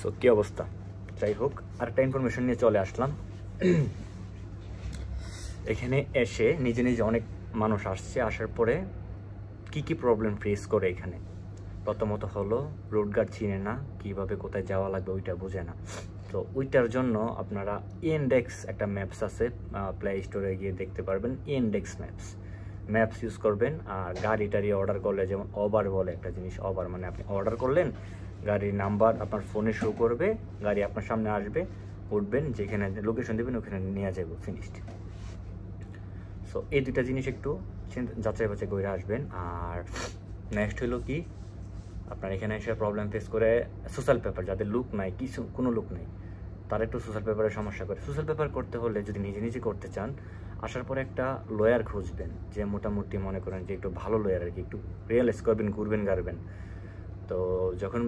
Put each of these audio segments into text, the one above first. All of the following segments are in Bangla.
সো কী অবস্থা? যাই হোক, আরেকটা ইনফরমেশন নিয়ে চলে আসলাম। এখানে এসে নিজে নিজে অনেক মানুষ আসছে, আসার পরে কি প্রবলেম ফেস করে এখানে। প্রথমত হলো রোড গার্ড চিনে না, কীভাবে কোথায় যাওয়া লাগবে ওইটা বোঝে না। তো ওইটার জন্য আপনারা ইনডেক্স একটা ম্যাপস আছে, প্লে স্টোরে গিয়ে দেখতে পারবেন। ইনডেক্স ম্যাপস ইউজ করবেন। আর গাড়ি টাড়ি অর্ডার করলে, যেমন ওবার বলে একটা জিনিস, ওবার মানে আপনি অর্ডার করলেন, গাড়ির নাম্বার আপনার ফোনে শো করবে, গাড়ি আপনার সামনে আসবে, উঠবেন, যেখানে লোকেশন দেবেন ওখানে নিয়ে যাবো, ফিনিশড। সো এই দুইটা জিনিস একটু যাচাই বাছাই করে আসবেন। আর নেক্সট হলো কি, আপনার এখানে এসে প্রবলেম ফেস করে সোশ্যাল পেপার, যাদের লুক নাই, কোনো লুক নেই, তারা একটু সোশ্যাল পেপারের সমস্যা করে। সোশ্যাল পেপার করতে হলে যদি নিজে নিজে করতে চান, আসার পরে একটা লয়ার খুঁজবেন, যে মোটামুটি মনে করেন যে একটু ভালো লয়ার আর কি, একটু রিয়েলাইজ করবেন, ঘুরবেন গাড়বেন। তো যখন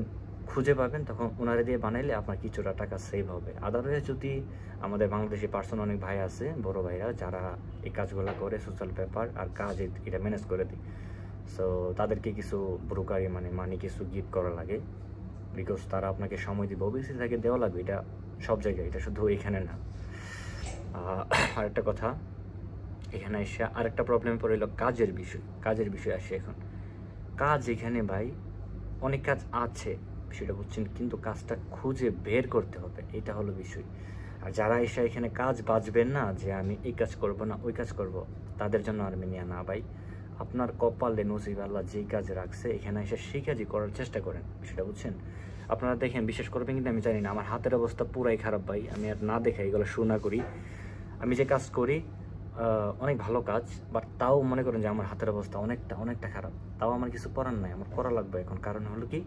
খুঁজে পাবেন তখন ওনারে দিয়ে বানাইলে আপনার কিছুটা টাকা সেভ হবে। আদারওয়াইজ যদি আমাদের বাংলাদেশি পার্সন অনেক ভাই আছে, বড় ভাইরা, যারা এই কাজগুলো করে, সোশ্যাল পেপার আর কাজ এটা ম্যানেজ করে দিই। সো তাদেরকে কিছু ব্রোকারি মানি কিছু গিফট করা লাগে, বিকজ তারা আপনাকে সময় দিবে, অবশ্যই তাকে দেওয়া লাগবে। এটা সব জায়গায়, এটা শুধু এখানে না। আরেকটা কথা, এখানে এসে আরেকটা প্রবলেম পড়ে হলো কাজের বিষয় আসে। এখন কাজ এখানে ভাই অনেক কাজ আছে, সেটা বুঝছেন, কিন্তু কাজটা খুঁজে বের করতে হবে, এটা হলো বিষয়। আর যারা এসে এখানে কাজ বাঁচবেন না, যে আমি এই কাজ করব না ওই কাজ করব, তাদের জন্য আর্মেনিয়া না ভাই। আপনার কপালে নসিব আল্লাহ যেই কাজ রাখছে, এখানে এসে সেই কাজই করার চেষ্টা করেন, সেটা বুঝছেন। আপনারা দেখেন, বিশ্বাস করবেন কিন্তু আমি জানি না, আমার হাতের অবস্থা পুরাই খারাপ ভাই। আমি আর না দেখে এগুলো শোনা করি। আমি যে কাজ করি অনেক ভালো কাজ, বাট তাও মনে করেন যে আমার হাতের অবস্থা অনেকটা খারাপ। তাও আমার কিছু করার নাই, আমার করা লাগবে এখন। কারণ হলো কি,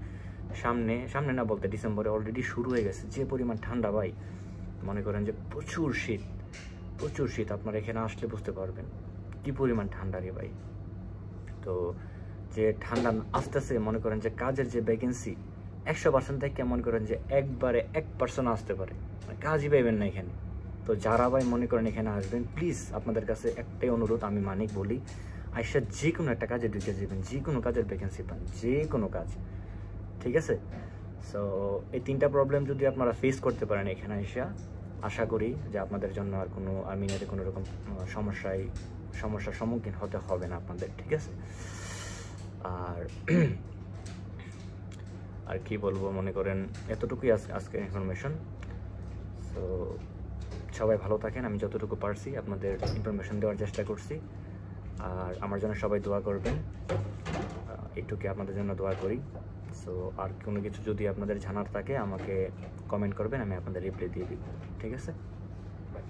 সামনে না বলতে ডিসেম্বরে অলরেডি শুরু হয়ে গেছে, যে পরিমাণ ঠান্ডা ভাই, মনে করেন যে প্রচুর শীত। আপনারা এখানে আসলে বুঝতে পারবেন কি পরিমাণ ঠান্ডা রে ভাই। তো যে ঠান্ডা আসতেছে, মনে করেন যে কাজের যে ভ্যাকেন্সি 100% থেকে মনে করেন যে একবারে 1% আসতে পারে, কাজই পাইবেন না এখানে। তো যারা ভাই মনে করেন এখানে আসবেন, প্লিজ আপনাদের কাছে একটাই অনুরোধ, আমি মানিক বলি, আইসা যে কোনো একটা কাজে ঢুকে যাবেন, যে কোনো কাজের ভ্যাকেন্সি পান, যে কোনো কাজ, ঠিক আছে। সো এই 3টা প্রবলেম যদি আপনারা ফেস করতে পারেন এখানে এসে, আশা করি যে আপনাদের জন্য আর কোনো আর্মিনিয়াতে কোনো রকম সমস্যার সম্মুখীন হতে হবে না আপনাদের, ঠিক আছে। আর কি বলবো, মনে করেন এতটুকুই আজকের ইনফরমেশন। সো সবাই ভালো থাকেন, আমি যতটুকু পারছি আপনাদের ইনফরমেশন দেওয়ার চেষ্টা করছি। আর আমার জন্য সবাই দোয়া করবেন, একটুকে আপনাদের জন্য দোয়া করি। সো আর কোনো কিছু যদি আপনাদের জানার থাকে আমাকে কমেন্ট করবেন, আমি আপনাদের রিপ্লাই দিয়ে দিব, ঠিক আছে। বাই।